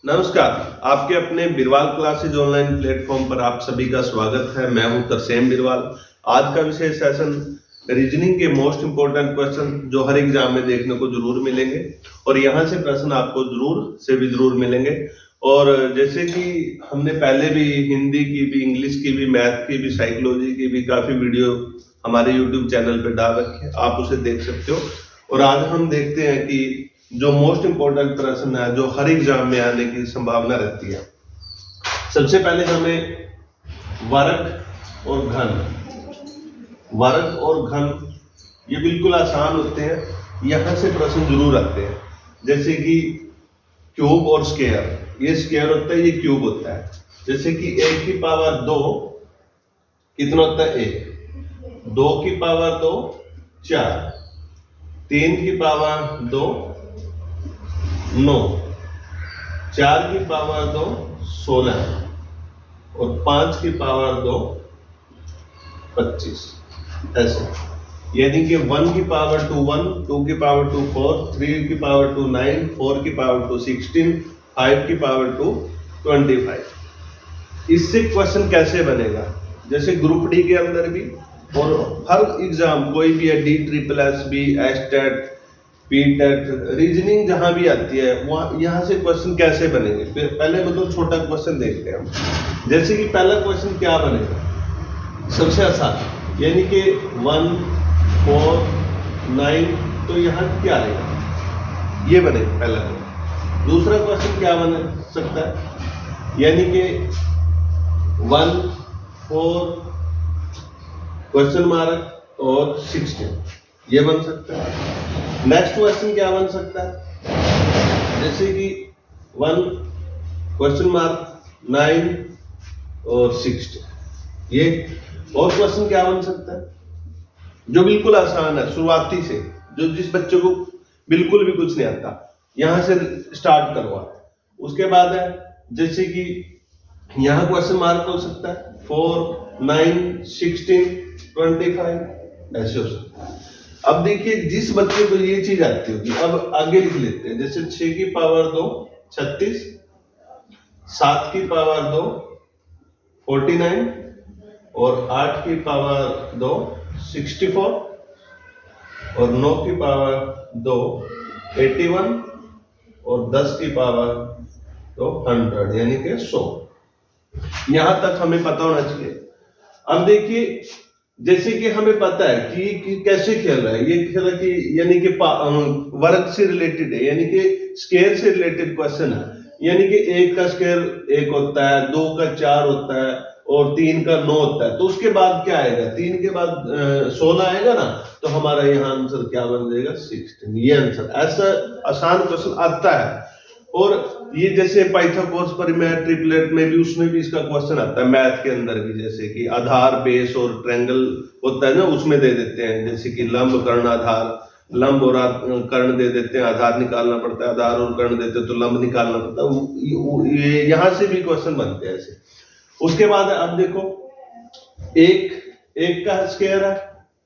नमस्कार, आपके अपने बिरवाल क्लासेज ऑनलाइन प्लेटफॉर्म पर आप सभी का स्वागत है। मैं हूं तरसेम बिरवाल। आज का विषय सेशन रीजनिंग के मोस्ट इंपोर्टेंट क्वेश्चन जो हर एग्जाम में देखने को जरूर मिलेंगे और यहाँ से प्रश्न आपको जरूर मिलेंगे। और जैसे कि हमने पहले भी हिंदी की भी, इंग्लिश की भी, मैथ की भी, साइकोलॉजी की भी काफी वीडियो हमारे यूट्यूब चैनल पर डाल रखे हैं, आप उसे देख सकते हो। और आज हम देखते हैं कि जो मोस्ट इंपोर्टेंट प्रश्न है जो हर एग्जाम में आने की संभावना रहती है। सबसे पहले हमें वर्ग और घन ये बिल्कुल आसान होते हैं, यहाँ से प्रश्न जरूर आते हैं। जैसे कि क्यूब और स्क्वायर, ये स्क्वायर होता है, ये क्यूब होता है। जैसे कि 1 की पावर 2 कितना होता है 1, 2 की पावर 2 4, 3 की पावर 2 9, 4 की पावर 2 16 और 5 की पावर 2 25। ऐसे यानी कि 1 की पावर 2 1, 2 की पावर 2 4, 3 की पावर 2 9, 4 की पावर 2 16, 5 की पावर 2 25। इससे क्वेश्चन कैसे बनेगा? जैसे ग्रुप डी के अंदर भी और हर एग्जाम कोई भी है, DSSS, एस्टेट, पीटेट, रीजनिंग जहां भी आती है वहां यहाँ से क्वेश्चन कैसे बनेंगे। पहले मतलब छोटा क्वेश्चन देखते हैं हम। जैसे कि पहला क्वेश्चन क्या बनेगा, सबसे आसान, यानी कि 1 4 9, तो यहाँ क्या आएगा, ये बनेगा पहला क्वेश्चन। दूसरा क्वेश्चन क्या बन सकता है, यानी कि 1 4 क्वेश्चन मार्क और 16, ये बन सकता है। नेक्स्ट क्वेश्चन क्या बन सकता है, जैसे कि 1 क्वेश्चन मार्क 9 और 16, ये। और क्वेश्चन क्या बन सकता है जो बिल्कुल आसान है, शुरुआती से, जो जिस बच्चे को बिल्कुल भी कुछ नहीं आता, यहां से स्टार्ट करवा। उसके बाद है जैसे कि यहां क्वेश्चन मार्क हो सकता है 4 9 16 25, ऐसे हो सकता है। अब देखिए जिस बच्चे को ये चीज आती होगी, अब आगे लिख लेते हैं। जैसे 6 की पावर 2 36, 7 की पावर 2 49 और 8 की पावर 2 64 और 9 की पावर 2 81 और 10 की पावर 2 100, यानी कि 100। यहां तक हमें पता होना चाहिए। अब देखिए जैसे कि हमें पता है कि कैसे खेल रहा है, ये खेल रहा है कि यानी कि वर्ग से रिलेटेड है, यानी कि स्क्वायर से रिलेटेड क्वेश्चन है। यानी कि 1 का स्क्वायर 1 होता है, 2 का 4 होता है और 3 का 9 होता है। तो उसके बाद क्या आएगा, 3 के बाद 16 आएगा ना, तो हमारा यहाँ आंसर क्या बन जाएगा 16, ये आंसर। ऐसा आसान क्वेश्चन आता है। और ये जैसे पाइथागोरस परिमेय ट्रिपलेट में भी, उसमें भी इसका क्वेश्चन आता है, मैथ के अंदर भी। जैसे कि आधार बेस और ट्रायंगल होता है ना, उसमें दे देते हैं। जैसे कि लंब कर्ण आधार, लंब और कर्ण दे देते हैं, आधार निकालना पड़ता है, आधार और कर्ण देते हैं तो लंब निकालना पड़ता है। यहाँ से भी क्वेश्चन बनते हैं ऐसे। उसके बाद अब देखो, एक का स्क्वायर है,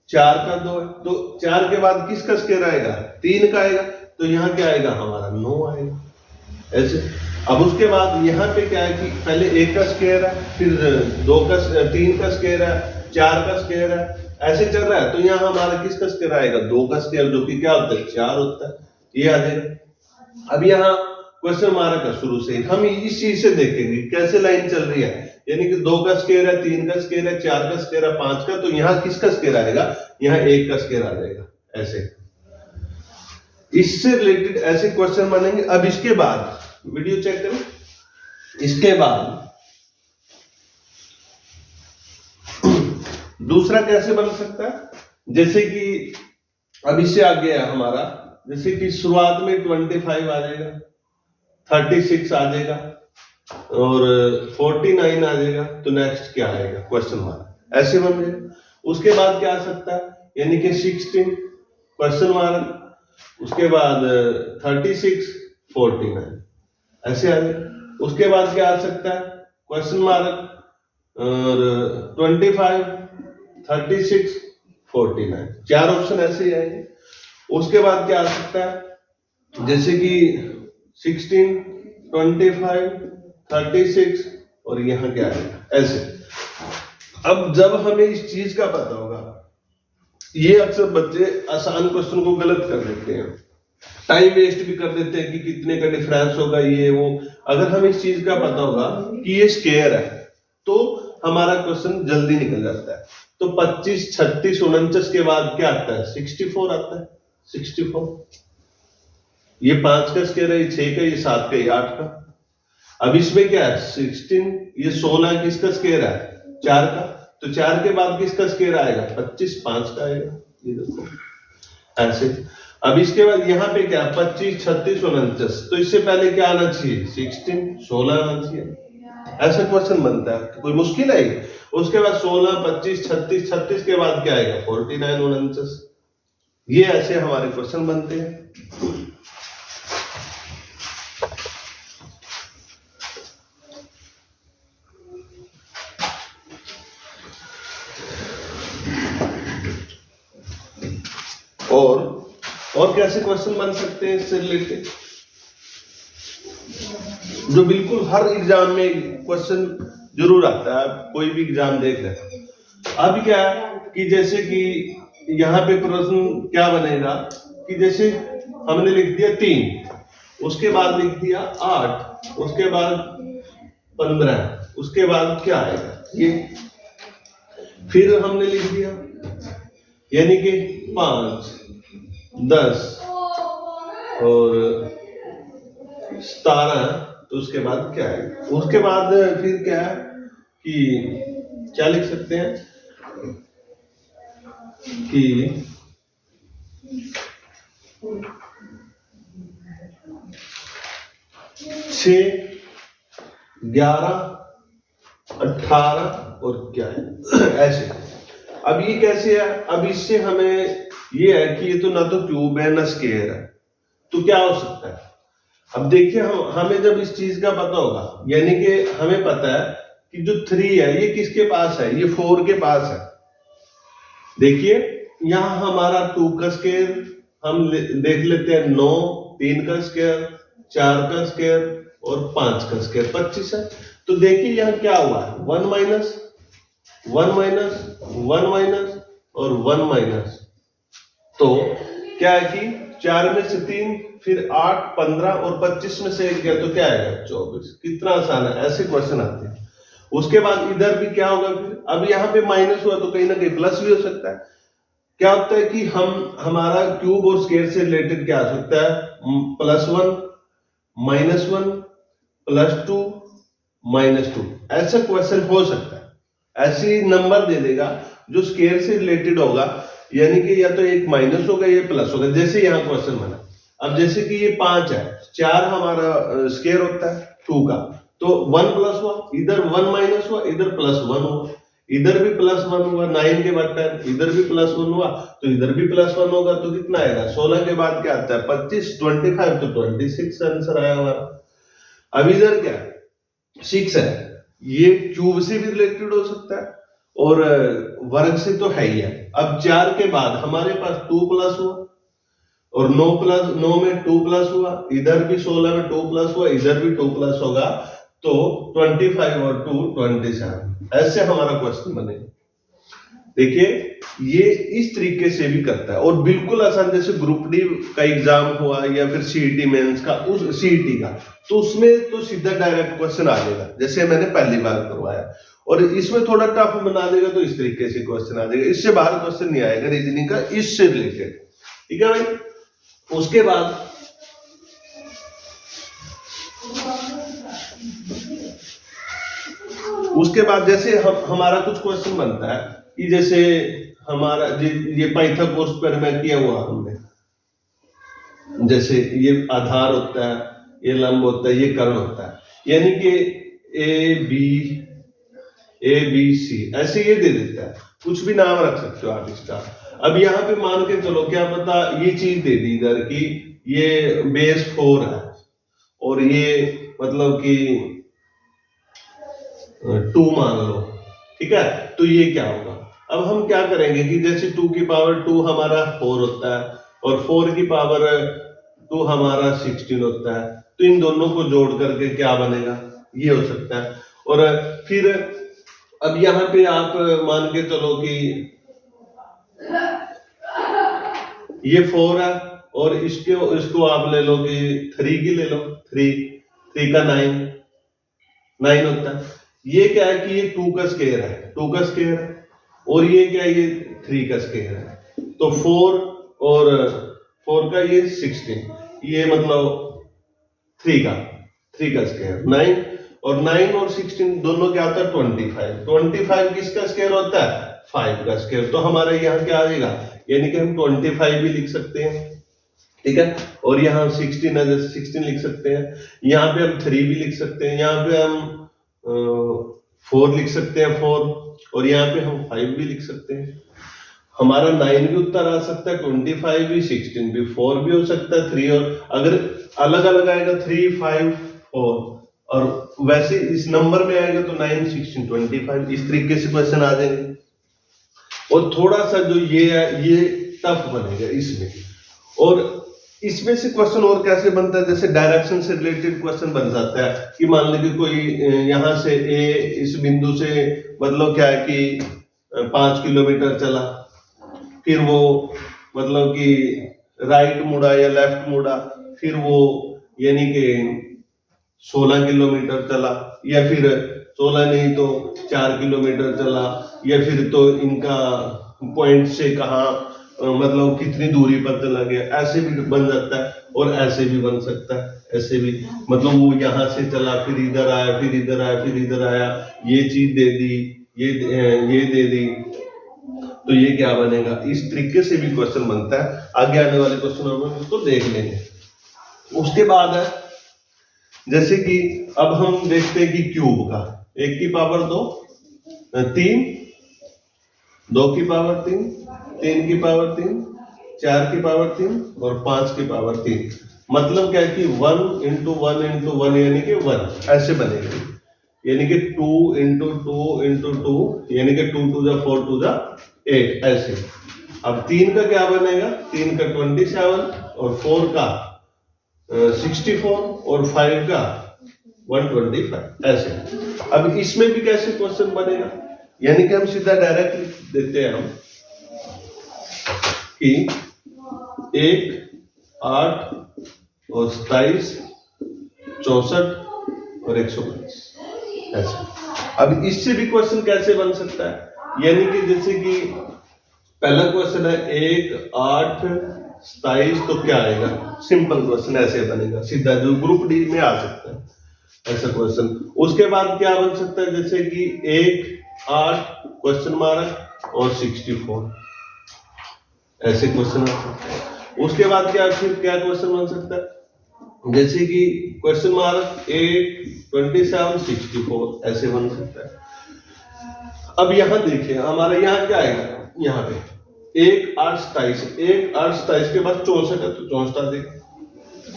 4 का 2 है, तो 4 के बाद किसका स्क्वायर आएगा, 3 का आएगा, तो यहाँ क्या आएगा हमारा 9 आएगा, ऐसे। अब उसके बाद यहाँ पे क्या है कि पहले 1 का स्क्वायर है, फिर 3 का स्क्वायर है, 4 का स्क्वायर है, ऐसे चल रहा है। तो यहाँ हमारा किसका स्क्वायर आएगा, 2 का स्क्वायर, जो कि क्या होता है 4 होता है, ये आ जाएगा। अब यहाँ क्वेश्चन मार्क है, शुरू से हम इस चीज से देखेंगे कैसे लाइन चल रही है। यानी कि 2 का स्क्वायर है, 3 का स्क्वायर है, 4 का स्क्वायर है, 5 का, तो यहाँ किसका स्क्वायर आएगा, यहाँ 1 का स्क्वायर आ जाएगा, ऐसे। इससे रिलेटेड ऐसे क्वेश्चन बनेंगे। अब इसके बाद वीडियो चेक करें। इसके बाद दूसरा कैसे बन सकता है, जैसे कि अब इससे आगे है हमारा, जैसे कि शुरुआत में 25 आ जाएगा, 36 आ जाएगा और 49 आ जाएगा, तो नेक्स्ट क्या आएगा, क्वेश्चन मार्क, ऐसे बन जाएगा। उसके बाद क्या आ सकता है, यानी कि 16 क्वेश्चन मार्क, उसके बाद 36 49, ऐसे आ जाए। उसके बाद क्या आ सकता है, क्वेश्चन मार्क और 25 36 49, 4 ऑप्शन ऐसे ही आएंगे। उसके बाद क्या आ सकता है, जैसे कि 16 25, 36 और यहाँ क्या आएगा ऐसे। अब जब हमें इस चीज का पता होगा, ये अक्सर बच्चे आसान क्वेश्चन को गलत कर देते हैं, टाइम वेस्ट भी कर देते हैं कि कितने का डिफरेंस होगा ये वो। अगर हमें इस चीज का पता होगा कि ये स्क्वायर है तो हमारा क्वेश्चन जल्दी निकल जाता है। तो 25, 36, 49 के बाद क्या आता है? 64 आता है। 64, ये 5 का स्क्वायर है, ये 6 का, ये 7 का, ये 8 का। अब इसमें क्या है? 16, ये 16 किसका स्क्वायर है? 4 का। तो 4 के बाद किसका स्क्वायर आएगा? 25, 5 का आएगा। ये देखो ऐसे। अब इसके बाद यहाँ पे क्या? 25, 36, 49, तो इससे पहले क्या आना चाहिए? 16, 16 आना चाहिए। ऐसा क्वेश्चन बनता है, कोई मुश्किल है? उसके बाद 16, 25, 36, 36 के बाद क्या आएगा? 49, 49। ये ऐसे हमारे क्वेश्चन बनते हैं। और कैसे क्वेश्चन बन सकते हैं इससे रिलेटेड, जो बिल्कुल हर एग्जाम में क्वेश्चन जरूर आता है, कोई भी एग्जाम देख रहे हैं। अब क्या है कि जैसे कि यहाँ पे प्रश्न क्या बनेगा कि जैसे हमने लिख दिया 3, उसके बाद लिख दिया 8, उसके बाद 15, उसके बाद क्या आएगा ये, फिर हमने लिख दिया यानी कि 5, 10 और 17, तो उसके बाद क्या है? उसके बाद फिर क्या है कि क्या लिख सकते हैं कि 6, 11, 18 और क्या है ऐसे। अब ये कैसे है? अब इससे हमें ये है कि ये तो ना तो क्यूब है ना स्क्वायर है, तो क्या हो सकता है? अब देखिए हमें जब इस चीज का पता होगा, यानी कि हमें पता है कि जो 3 है ये किसके पास है? ये 4 के पास है। देखिए यहां हमारा 2 का स्क्वायर हम देख लेते हैं 9, 3 का स्क्वायर, 4 का स्क्वायर और 5 का स्क्वायर 25 है। तो देखिए यहाँ क्या हुआ है? 1 माइनस 1 माइनस 1 माइनस और 1 माइनस। तो क्या है कि 4 में से 3, फिर 8, 15 और 25 में से 1 गया तो क्या आएगा? 24। कितना आसान है, ऐसे क्वेश्चन आते हैं। उसके बाद इधर भी क्या होगा फिर? अब यहाँ पे माइनस हुआ तो कहीं ना कहीं प्लस भी हो सकता है। क्या होता है कि हमारा क्यूब और स्क्वायर से रिलेटेड क्या आ सकता है? +1, -1, +2, -2, ऐसा क्वेश्चन हो सकता है। ऐसी नंबर दे देगा जो स्क्वायर से रिलेटेड होगा, यानी कि या तो एक माइनस होगा या प्लस होगा। जैसे यहाँ क्वेश्चन बना, अब जैसे कि ये 5 है, 4 हमारा स्क्वायर होता है 2 का, तो 1 प्लस हुआ, इधर 1 माइनस हुआ, इधर +1 हुआ, इधर भी +1 हुआ, 9 के बाद 10, इधर भी +1 हुआ तो इधर भी +1 होगा, तो कितना आएगा? 16 के बाद क्या आता है? 25, 25 तो 26 आंसर आया हमारा। अब इधर क्या 6 है, ये क्यूब से भी रिलेटेड हो सकता है और वर्ग से तो है ही है। अब 4 के बाद हमारे पास 2 प्लस हुआ और 9 में 2 प्लस हुआ, इधर भी 16 में 2 प्लस हुआ, इधर भी 2 प्लस होगा, तो 25 और 2 27। ऐसे हमारा क्वेश्चन बनेगा। देखिए ये इस तरीके से भी करता है और बिल्कुल आसान। जैसे ग्रुप डी का एग्जाम हुआ या फिर सीईटी मेंस का, उस सीईटी का, तो उसमें तो सीधा डायरेक्ट क्वेश्चन आ जाएगा जैसे मैंने पहली बार करवाया, और इसमें थोड़ा टफ बना देगा तो इस तरीके से क्वेश्चन आ जाएगा। इससे बाहर क्वेश्चन नहीं आएगा रीजनिंग का इससे रिलेटेड, ठीक है भाई। उसके बाद जैसे हमारा कुछ क्वेश्चन बनता है कि जैसे हमारा ये पाइथागोरस प्रमेय किया हुआ हमने, जैसे ये आधार होता है, ये लंब होता है, ये कर्ण होता है, यानी कि ए बी सी ऐसे ये दे देता है, कुछ भी नाम रख सकते हो आप इसका। अब यहाँ पे मान के चलो क्या पता ये चीज दे दी इधर की ये बेस 4 है और ये मतलब कि 2 मान लो, ठीक है, तो ये क्या होगा? अब हम क्या करेंगे कि जैसे 2 की पावर 2 हमारा 4 होता है और 4 की पावर 2 हमारा 16 होता है, तो तो इन दोनों को जोड़ करके क्या बनेगा, ये हो सकता है। और फिर अब यहाँ पे आप मान के चलो कि ये 4 है और इसको आप ले लो कि 3 की ले लो, 3 का 9 होता है। ये क्या है कि ये 2 का स्क्वायर है, 2 का स्क्वायर है, और ये क्या है, ये 3 का स्क्वायर है। तो 4 और 4 का ये 16, ये मतलब 3 का स्क्वायर 9, और 9 और 16 दोनों क्या होता है 25 किसका स्क्वायर होता है 5 का स्क्वायर। तो हमारे यहाँ क्या आएगा, यानी कि हम 25 भी लिख सकते हैं, ठीक है, और यहाँ 16 है, 16 लिख सकते हैं, यहाँ पे हम 3 भी लिख सकते हैं, यहाँ पे हम 4 लिख सकते हैं 4, और यहाँ पे हम 5 भी लिख सकते हैं। हमारा 9 भी उत्तर आ सकता है, 25 भी, 16 भी, 4 भी हो सकता है, 3, और अगर अलग अलग आएगा 3, 5, 4, और वैसे इस नंबर में आएगा तो 9, 16, 25, इस तरीके से क्वेश्चन आ जाएंगे। और थोड़ा सा जो ये है ये टफ बनेगा इसमें, और इसमें से क्वेश्चन और कैसे बनता है, जैसे डायरेक्शन से रिलेटेड क्वेश्चन बन जाता है कि मान लीजिए कोई यहाँ से ए इस बिंदु से मतलब क्या है कि 5 किलोमीटर चला, फिर वो मतलब कि राइट मुड़ा या लेफ्ट मुड़ा, फिर वो यानी कि 16 किलोमीटर चला, या फिर 16 नहीं तो 4 किलोमीटर चला, या फिर तो इनका पॉइंट से कहाँ मतलब कितनी दूरी पर चला गया, ऐसे भी बन जाता है, और ऐसे भी बन सकता है, ऐसे भी मतलब वो यहाँ से चला, फिर इधर आया, फिर इधर आया, फिर इधर आया, ये चीज दे दी, ये दे दी, तो ये क्या बनेगा, इस तरीके से भी क्वेश्चन बनता है। आगे आने वाले क्वेश्चन में इसको देख लेंगे। उसके बाद है जैसे कि अब हम देखते हैं कि क्यूब का 1 की पावर 2, 3, 2 की पावर 3, 3 की पावर 3, 4 की पावर 3 और 5 की पावर 3, मतलब क्या है कि 1 into 1 into 1 यानी कि 1 ऐसे बनेगा, यानी कि 2 into 2 into 2 यानी कि 2 to the 4 to the 8 ऐसे। अब 3 का क्या बनेगा, 3 का 27 और 4 का 64 और 5 का 125 ऐसे। अब इसमें भी कैसे क्वेश्चन बनेगा, यानी कि हम सीधा डायरेक्ट लिख देते हैं हम कि 1, 8 और 27, 64 और 125 ऐसे। अब इससे भी क्वेश्चन कैसे बन सकता है, यानी कि जैसे कि पहला क्वेश्चन है 1, 8, 27, तो क्या आएगा, सिंपल क्वेश्चन ऐसे बनेगा सीधा, जो ग्रुप डी में आ सकता है ऐसा क्वेश्चन। उसके बाद क्या बन सकता है, जैसे कि 1, 8 क्वेश्चन मार्क और 64 ऐसे क्वेश्चन आ सकते हैं। उसके बाद क्या क्वेश्चन बन सकता है, जैसे कि क्वेश्चन मार्क 8, 27, 64 ऐसे बन सकता है। अब यहाँ देखिए हमारा यहाँ क्या आएगा, यहाँ पे 1, 8, 27, 1, 8, 27 के बाद 64 है तो 64 आ जाएगा।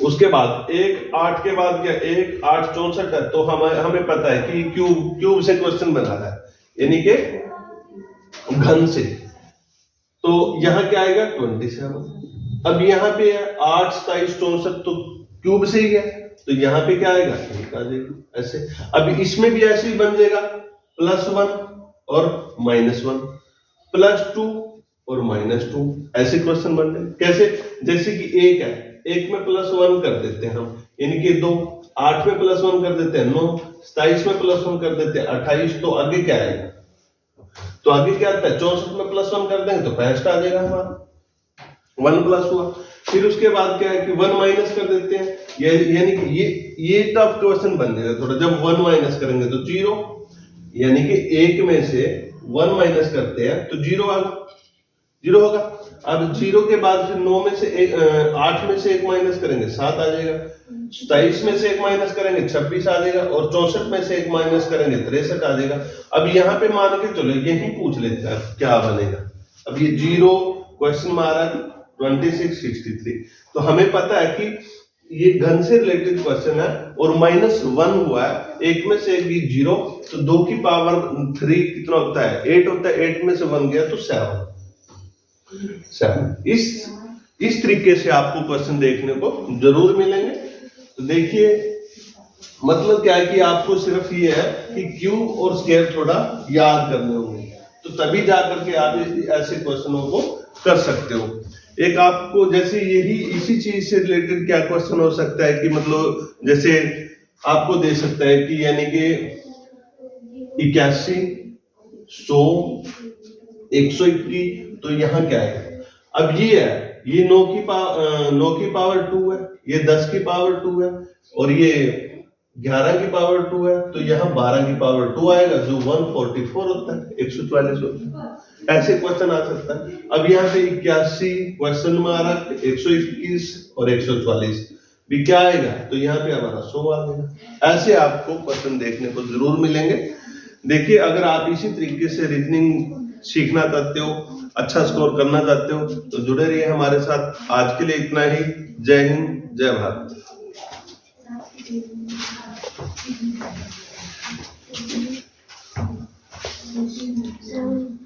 उसके बाद 1, 8 के बाद क्या 1, 8, 64 है, तो हमें पता है कि क्यूब से क्वेश्चन बना रहा है, यानी कि घन से, तो यहाँ क्या आएगा 27। अब यहाँ पे है 8, 27, 64 तो क्यूब से ही है, तो यहाँ पे क्या आएगा 1 आ जाएगा ऐसे। अब इसमें भी ऐसे ही बन जाएगा +1 और -1, +2 और -2 ऐसे क्वेश्चन बन रहे। कैसे, जैसे कि 1 है, 1 में +1 कर देते हैं हम, यानी कि 2, 8 में +1 कर देते हैं 9, 27 में +1 कर देते हैं 28, तो आगे क्या आएगा, तो आगे क्या आता है 64 में +1 कर देंगे तो 65 आ जाएगा हमारा, 1 प्लस हुआ। फिर उसके बाद क्या है कि 1 माइनस कर देते हैं, यानी कि ये टफ क्वेश्चन बन जाएगा थोड़ा, जब 1 माइनस करेंगे तो 0, यानी कि 1 में से 1 माइनस करते हैं तो 0 होगा। अब 0 के बाद फिर 9 में से 8 में से 1 माइनस करेंगे 7 आ जाएगा, 27 में से 1 माइनस करेंगे 26 आ जाएगा, और 64 में से 1 माइनस करेंगे 63 आ जाएगा। अब यहाँ पे मान के चलो यही पूछ लेते हैं क्या बनेगा। अब ये 0 क्वेश्चन मार्क 26, 63, तो हमें पता है कि ये घन से रिलेटेड क्वेश्चन है, और -1 हुआ है, 1 में से 1 0, तो 2 की पावर 3 कितना होता है 8 होता है, 8 में से 1 गया तो 7। इस तरीके से आपको क्वेश्चन देखने को जरूर मिलेंगे। तो देखिए मतलब क्या है कि आपको सिर्फ ये है कि क्यों और स्केयर थोड़ा याद करने होंगे, तो तभी जाकर के आप ऐसे क्वेश्चनों को कर सकते हो। एक आपको जैसे यही इसी चीज से रिलेटेड क्या क्वेश्चन हो सकता है कि मतलब जैसे आपको दे सकता है कि यानी कि 81, 100, 121, तो यहाँ क्या है, अब ये है, ये 9 की पावर 2 है, ये 10 की पावर 2 है, और ये 11 की पावर 2 है, तो यहाँ 12 की पावर 2 आएगा, जो 144 होता है, 144 होता है। ऐसे क्वेश्चन आ सकता है। अब यहाँ पे 81 क्वेश्चन में आ रहा है, 121 और 144 भी क्या आएगा, तो यहाँ पे हमारा 100 आ गया। ऐसे आपको क्वेश्चन देखने को जरूर मिलेंगे। देखिए अगर आप इसी तरीके से रीजनिंग सीखना चाहते हो, अच्छा स्कोर करना चाहते हो, तो जुड़े रहिए हमारे साथ। आज के लिए इतना ही। जय हिंद, जय भारत। So